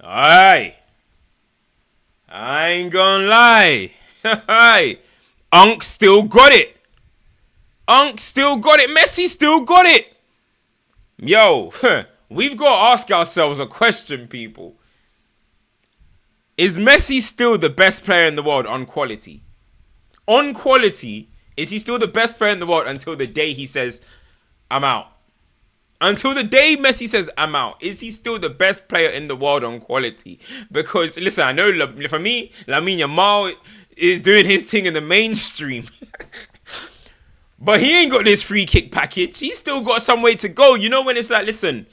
Aye. I ain't gonna lie. Aye. Unk still got it. Unk still got it. Messi still got it. Yo, we've got to ask ourselves a question, people. Is Messi still the best player in the world on quality? On quality, is he still the best player in the world until the day he says, I'm out? Until the day Messi says, I'm out, is he still the best player in the world on quality? Because, listen, I know for me, Lamine Yamal is doing his thing in the mainstream. But he ain't got this free kick package. He's still got some way to go. You know when it's like, listen,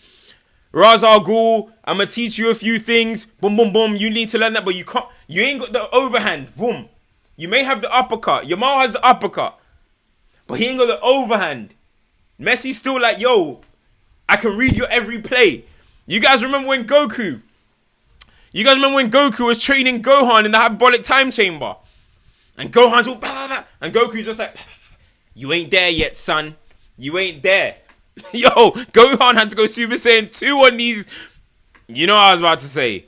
Raz Al Ghul, I'm going to teach you a few things. Boom, boom, boom. You need to learn that, but you can't. You ain't got the overhand. Boom. You may have the uppercut. Yamal has the uppercut. But he ain't got the overhand. Messi's still like, yo, I can read your every play. You guys remember when Goku was training Gohan in the hyperbolic time chamber? And Gohan's all, bah, bah, bah, and Goku's just like, you ain't there yet, son. You ain't there. Yo, Gohan had to go Super Saiyan 2 on these. You know what I was about to say.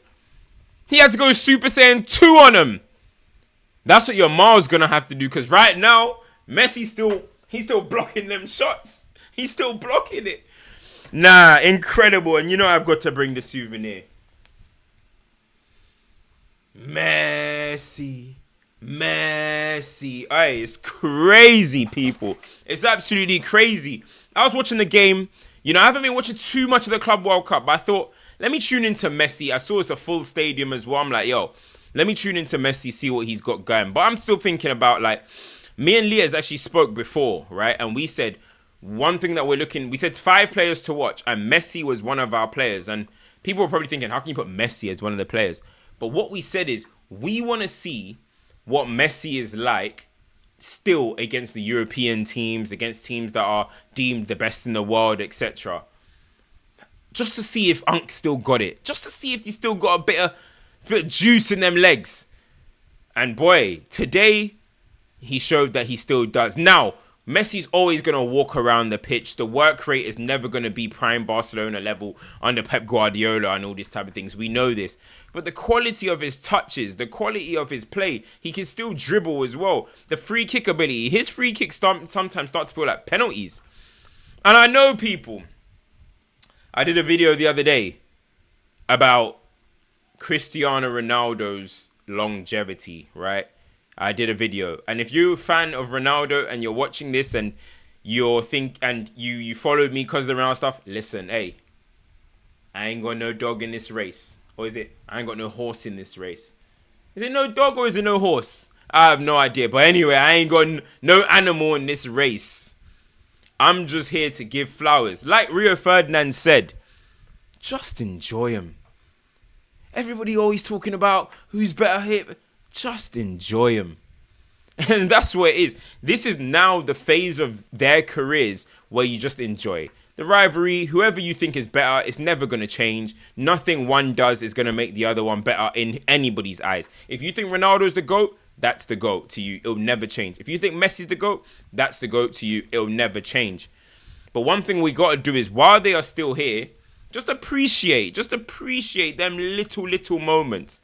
He had to go Super Saiyan 2 on him. That's what your Yamal's gonna have to do. Because right now, Messi's still blocking them shots. He's still blocking it. Nah, incredible. And you know I've got to bring the souvenir. Messi. Hey, it's crazy, people. It's absolutely crazy. I was watching the game. You know, I haven't been watching too much of the Club World Cup, but I thought, let me tune into Messi. I saw it's a full stadium as well. I'm like, yo, let me tune into Messi, see what he's got going. But I'm still thinking about, like, me and Leah's actually spoke before, right? And we said one thing that we said 5 players to watch, and Messi was one of our players. And people were probably thinking, how can you put Messi as one of the players? But what we said is, we want to see what Messi is like still against the European teams, against teams that are deemed the best in the world, etc. Just to see if Unk still got it. Just to see if he still got a bit of juice in them legs. And boy, today he showed that he still does. Now, Messi's always going to walk around the pitch. The work rate is never going to be prime Barcelona level under Pep Guardiola and all these type of things. We know this. But the quality of his touches, the quality of his play, he can still dribble as well. The free kick ability, his free kicks sometimes start to feel like penalties. And I know people. I did a video the other day about Cristiano Ronaldo's longevity, right? I did a video, and if you're a fan of Ronaldo and you're watching this and you followed me because of the Ronaldo stuff, listen, hey, I ain't got no dog in this race. Or is it, I ain't got no horse in this race? Is it no dog or is it no horse? I have no idea. But anyway, I ain't got no animal in this race. I'm just here to give flowers. Like Rio Ferdinand said, just enjoy them. Everybody always talking about who's better here. Just enjoy them. And that's what it is. This is now the phase of their careers where you just enjoy. The rivalry, whoever you think is better, it's never going to change. Nothing one does is going to make the other one better in anybody's eyes. If you think Ronaldo's the GOAT, that's the GOAT to you. It'll never change. If you think Messi's the GOAT, that's the GOAT to you. It'll never change. But one thing we got to do is, while they are still here, just appreciate them little moments.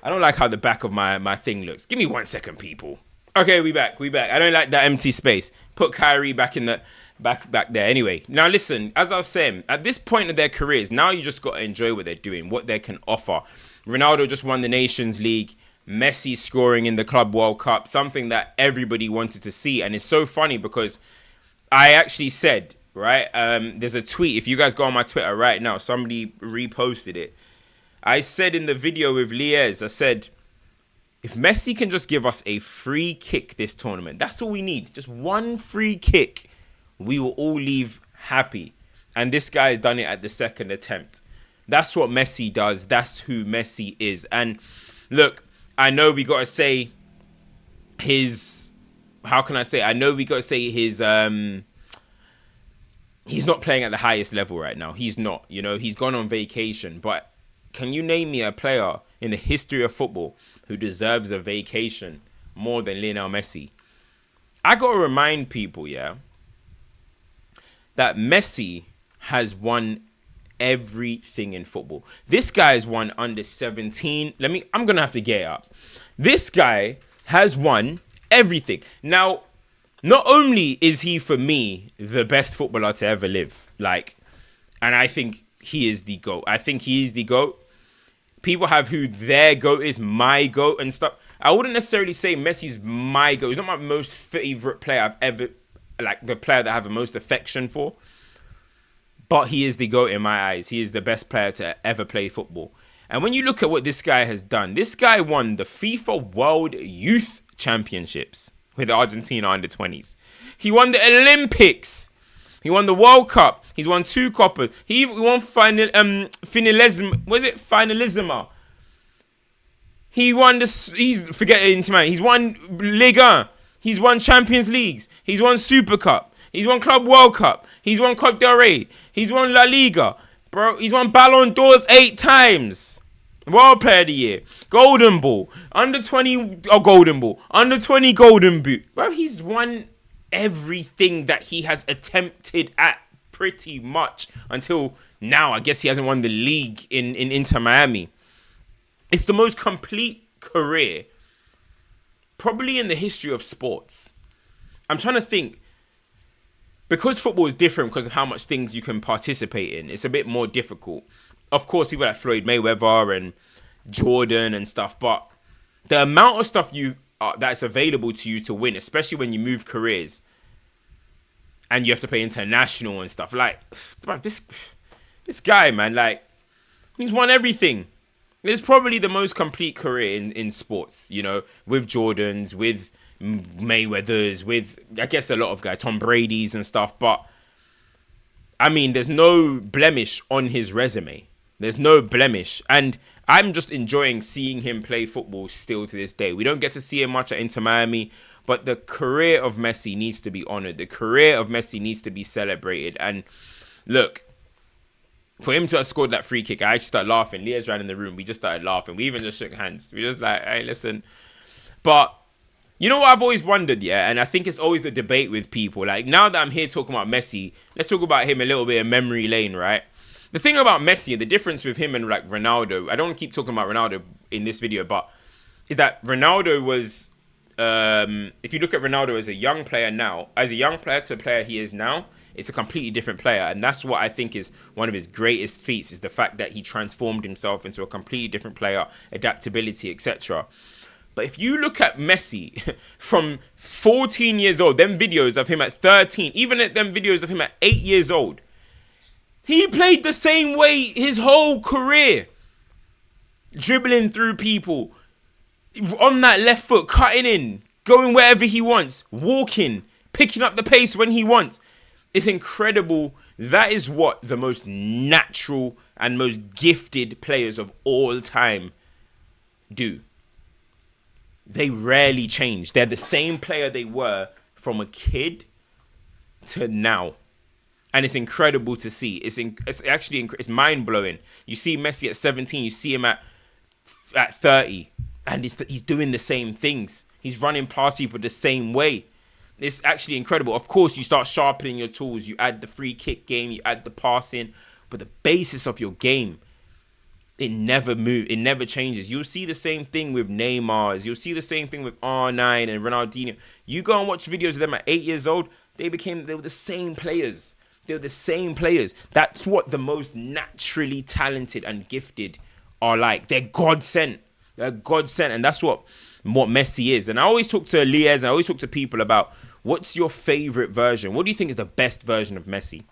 I don't like how the back of my thing looks. Give me 1 second, people. Okay, we back. I don't like that empty space. Put Kyrie back in the back there. Anyway, now listen, as I was saying, at this point of their careers, now you just got to enjoy what they're doing, what they can offer. Ronaldo just won the Nations League. Messi scoring in the Club World Cup, something that everybody wanted to see. And it's so funny because I actually said, right, there's a tweet. If you guys go on my Twitter right now, somebody reposted it. I said in the video with Liez, I said, if Messi can just give us a free kick this tournament, that's all we need. Just one free kick, we will all leave happy. And this guy has done it at the second attempt. That's what Messi does. That's who Messi is. And look, I know we got to say his, how can I say? I know we got to say his, he's not playing at the highest level right now. He's not, you know, he's gone on vacation, but can you name me a player in the history of football who deserves a vacation more than Lionel Messi? I got to remind people, yeah, that Messi has won everything in football. This guy's won under 17. I'm going to have to get it up. This guy has won everything. Now, not only is he, for me, the best footballer to ever live, and I think he is the GOAT. I think he is the GOAT. People have who their GOAT is, my GOAT and stuff. I wouldn't necessarily say Messi's my GOAT. He's not my most favorite player I've ever, the player that I have the most affection for. But he is the GOAT in my eyes. He is the best player to ever play football. And when you look at what this guy has done, this guy won the FIFA World Youth Championships with Argentina under 20s. He won the Olympics. He won the World Cup. He's won 2 coppers. He won Finalisima. He won He's won Liga. He's won Champions Leagues. He's won Super Cup. He's won Club World Cup. He's won Copa del Rey. He's won La Liga. Bro, he's won Ballon d'Ors 8 times. World Player of the Year. Golden Ball. Under 20 Golden Ball. Under 20 Golden Boot. Bro, he's won everything that he has attempted at pretty much until now. I guess he hasn't won the league in Inter Miami. It's the most complete career probably in the history of sports. I'm trying to think, because football is different because of how much things you can participate in. It's a bit more difficult. Of course, people like Floyd Mayweather and Jordan and stuff, but the amount of stuff that's available to you to win, especially when you move careers and you have to play international and stuff. Bro, this guy, man, he's won everything. It's probably the most complete career in sports, with Jordans, with Mayweathers, with, I guess, a lot of guys, Tom Brady's and stuff. But, I mean, there's no blemish on his resume. There's no blemish. And I'm just enjoying seeing him play football still to this day. We don't get to see him much at Inter Miami, but the career of Messi needs to be honored. The career of Messi needs to be celebrated. And look, for him to have scored that free kick, I actually started laughing. Leah's ran in the room. We just started laughing. We even just shook hands. We just hey, listen. But you know what I've always wondered, yeah? And I think it's always a debate with people. Now that I'm here talking about Messi, let's talk about him a little bit in memory lane, right? The thing about Messi, the difference with him and Ronaldo, I don't want to keep talking about Ronaldo in this video, but is that Ronaldo was, if you look at Ronaldo as a young player now, as a young player to the player he is now, it's a completely different player. And that's what I think is one of his greatest feats, is the fact that he transformed himself into a completely different player, adaptability, etc. But if you look at Messi from 14 years old, them videos of him at 13, even at them videos of him at 8 years old, he played the same way his whole career. Dribbling through people, on that left foot, cutting in, going wherever he wants, walking, picking up the pace when he wants. It's incredible. That is what the most natural and most gifted players of all time do. They rarely change. They're the same player they were from a kid to now. And it's incredible to see. It's actually mind-blowing. You see Messi at 17, you see him at 30, and he's doing the same things. He's running past people the same way. It's actually incredible. Of course, you start sharpening your tools. You add the free kick game, you add the passing, but the basis of your game, it never moves. It never changes. You'll see the same thing with Neymar. You'll see the same thing with R9 and Ronaldinho. You go and watch videos of them at 8 years old, they were the same players. They're the same players. That's what the most naturally talented and gifted are like. They're God sent. They're God sent. And that's what Messi is. And I always talk to Liaz, I always talk to people about, what's your favorite version? What do you think is the best version of Messi?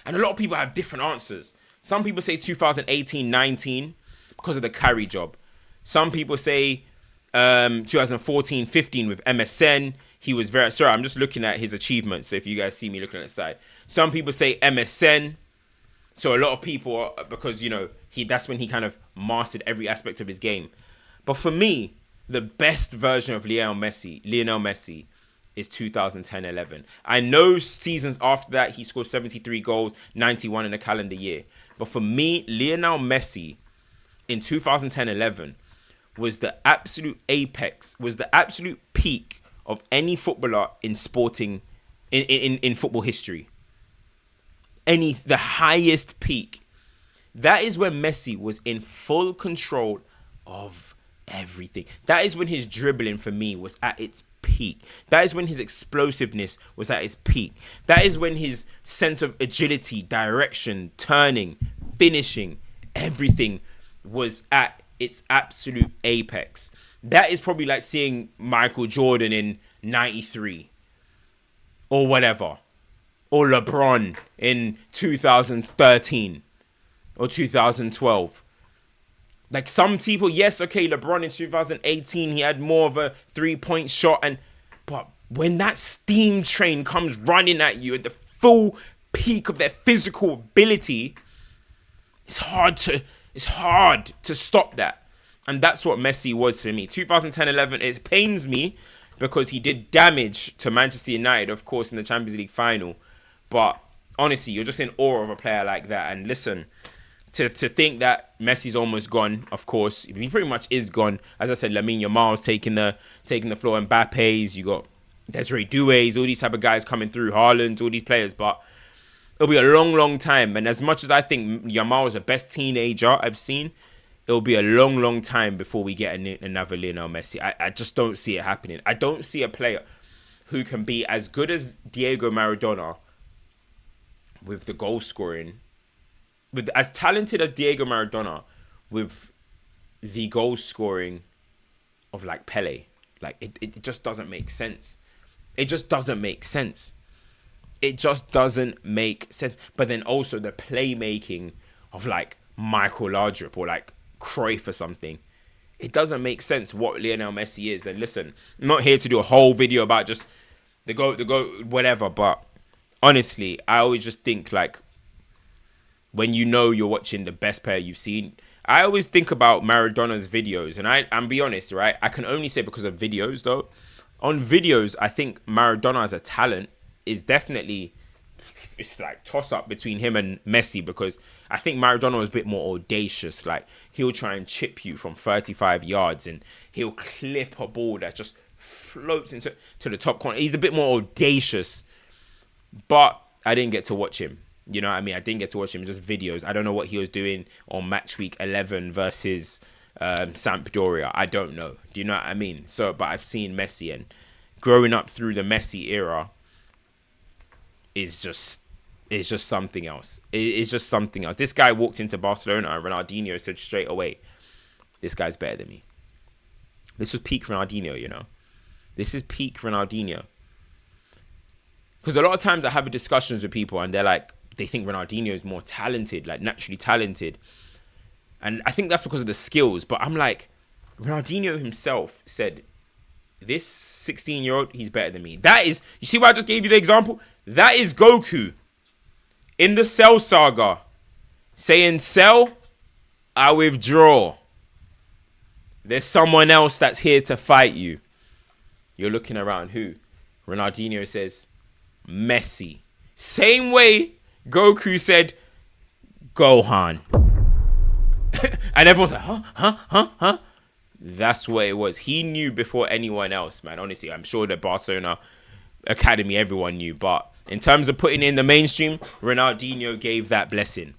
And a lot of people have different answers. Some people say 2018-19 because of the carry job. Some people say 2014-15 with MSN. He was very... Sorry, I'm just looking at his achievements. So if you guys see me looking at the side. Some people say MSN. So a lot of people, because, that's when he kind of mastered every aspect of his game. But for me, the best version of Lionel Messi is 2010-11. I know seasons after that, he scored 73 goals, 91 in a calendar year. But for me, Lionel Messi in 2010-11 was the absolute apex, was the absolute peak of any footballer in sporting, in football history. The highest peak. That is when Messi was in full control of everything. That is when his dribbling for me was at its peak. That is when his explosiveness was at its peak. That is when his sense of agility, direction, turning, finishing, everything was at its absolute apex. That is probably like seeing Michael Jordan in 93 or whatever, or LeBron in 2013 or 2012. Like some people, yes, okay, LeBron in 2018, he had more of a 3-point shot, but when that steam train comes running at you at the full peak of their physical ability, it's hard to stop that. And that's what Messi was for me. 2010-11, it pains me because he did damage to Manchester United, of course, in the Champions League final. But honestly, you're just in awe of a player like that. And listen, to think that Messi's almost gone, of course, he pretty much is gone. As I said, Lamine Yamal's taking the floor, Mbappe's, you got Desiree Doué's, all these type of guys coming through, Haaland, all these players, but it'll be a long, long time. And as much as I think Yamal is the best teenager I've seen, it'll be a long, long time before we get another Lionel Messi. I just don't see it happening. I don't see a player who can be as good as Diego Maradona with the goal scoring, with as talented as Diego Maradona with the goal scoring of like Pele. Like it just doesn't make sense. It just doesn't make sense. It just doesn't make sense. But then also the playmaking of like Michael Laudrup or like Cruyff or something. It doesn't make sense what Lionel Messi is. And listen, I'm not here to do a whole video about just the GOAT, whatever. But honestly, I always just think like when you know you're watching the best player you've seen, I always think about Maradona's videos. And I'm be honest, right? I can only say because of videos though. On videos, I think Maradona as a talent is definitely, it's like toss up between him and Messi, because I think Maradona was a bit more audacious. Like he'll try and chip you from 35 yards and he'll clip a ball that just floats into the top corner. He's a bit more audacious, but I didn't get to watch him. You know what I mean? I didn't get to watch him, just videos. I don't know what he was doing on match week 11 versus Sampdoria. I don't know. Do you know what I mean? So, but I've seen Messi, and growing up through the Messi era is just something else. It's just something else. This guy walked into Barcelona and Ronaldinho said straight away, this guy's better than me. This was peak Ronaldinho, you know. This is peak Ronaldinho. Because a lot of times I have discussions with people and they're like, they think Ronaldinho is more talented, like naturally talented. And I think that's because of the skills. But I'm like, Ronaldinho himself said, this 16-year-old, he's better than me. That is, you see why I just gave you the example? That is Goku in the Cell saga saying, Cell, I withdraw. There's someone else that's here to fight you. You're looking around, who? Ronaldinho says, Messi. Same way Goku said, Gohan. And everyone's like, huh? That's what it was. He knew before anyone else, man. Honestly, I'm sure the Barcelona academy, everyone knew. But in terms of putting in the mainstream, Ronaldinho gave that blessing.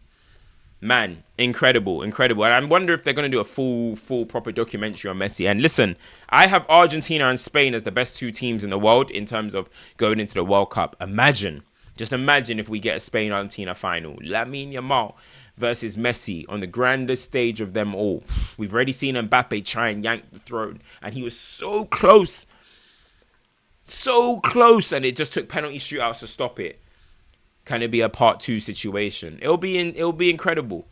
Man, incredible. And I wonder if they're going to do a full proper documentary on Messi. And listen, I have Argentina and Spain as the best two teams in the world in terms of going into the World Cup. Just imagine if we get a Spain-Argentina final. Lamine Yamal versus Messi on the grandest stage of them all. We've already seen Mbappe try and yank the throne, and he was so close. So close, and it just took penalty shootouts to stop it. Can it be a part 2 situation? It'll be incredible,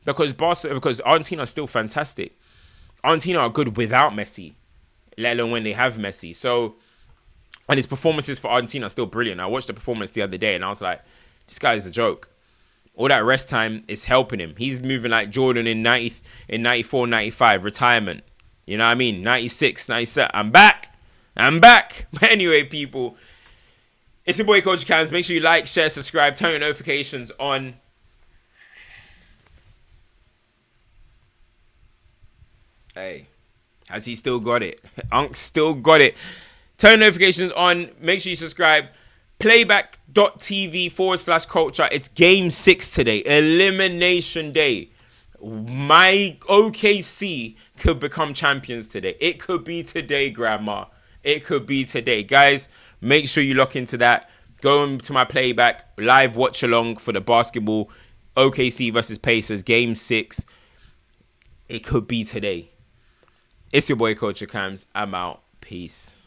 because Argentina is still fantastic. Argentina are good without Messi, let alone when they have Messi. So, and his performances for Argentina are still brilliant. I watched the performance the other day and I was like, this guy's a joke. All that rest time is helping him. He's moving like Jordan in 94, 95, retirement. You know what I mean? 96, 97. I'm back. But anyway, people, it's your boy CultureCams. Make sure you like, share, subscribe, turn your notifications on. Hey, has he still got it? Unc still got it. Turn notifications on. Make sure you subscribe. Playback.tv/culture. It's game 6 today. Elimination day. My OKC could become champions today. It could be today, Grandma. It could be today. Guys, make sure you lock into that. Go into my playback, live watch along for the basketball. OKC versus Pacers, game 6. It could be today. It's your boy, CultureCams. I'm out. Peace.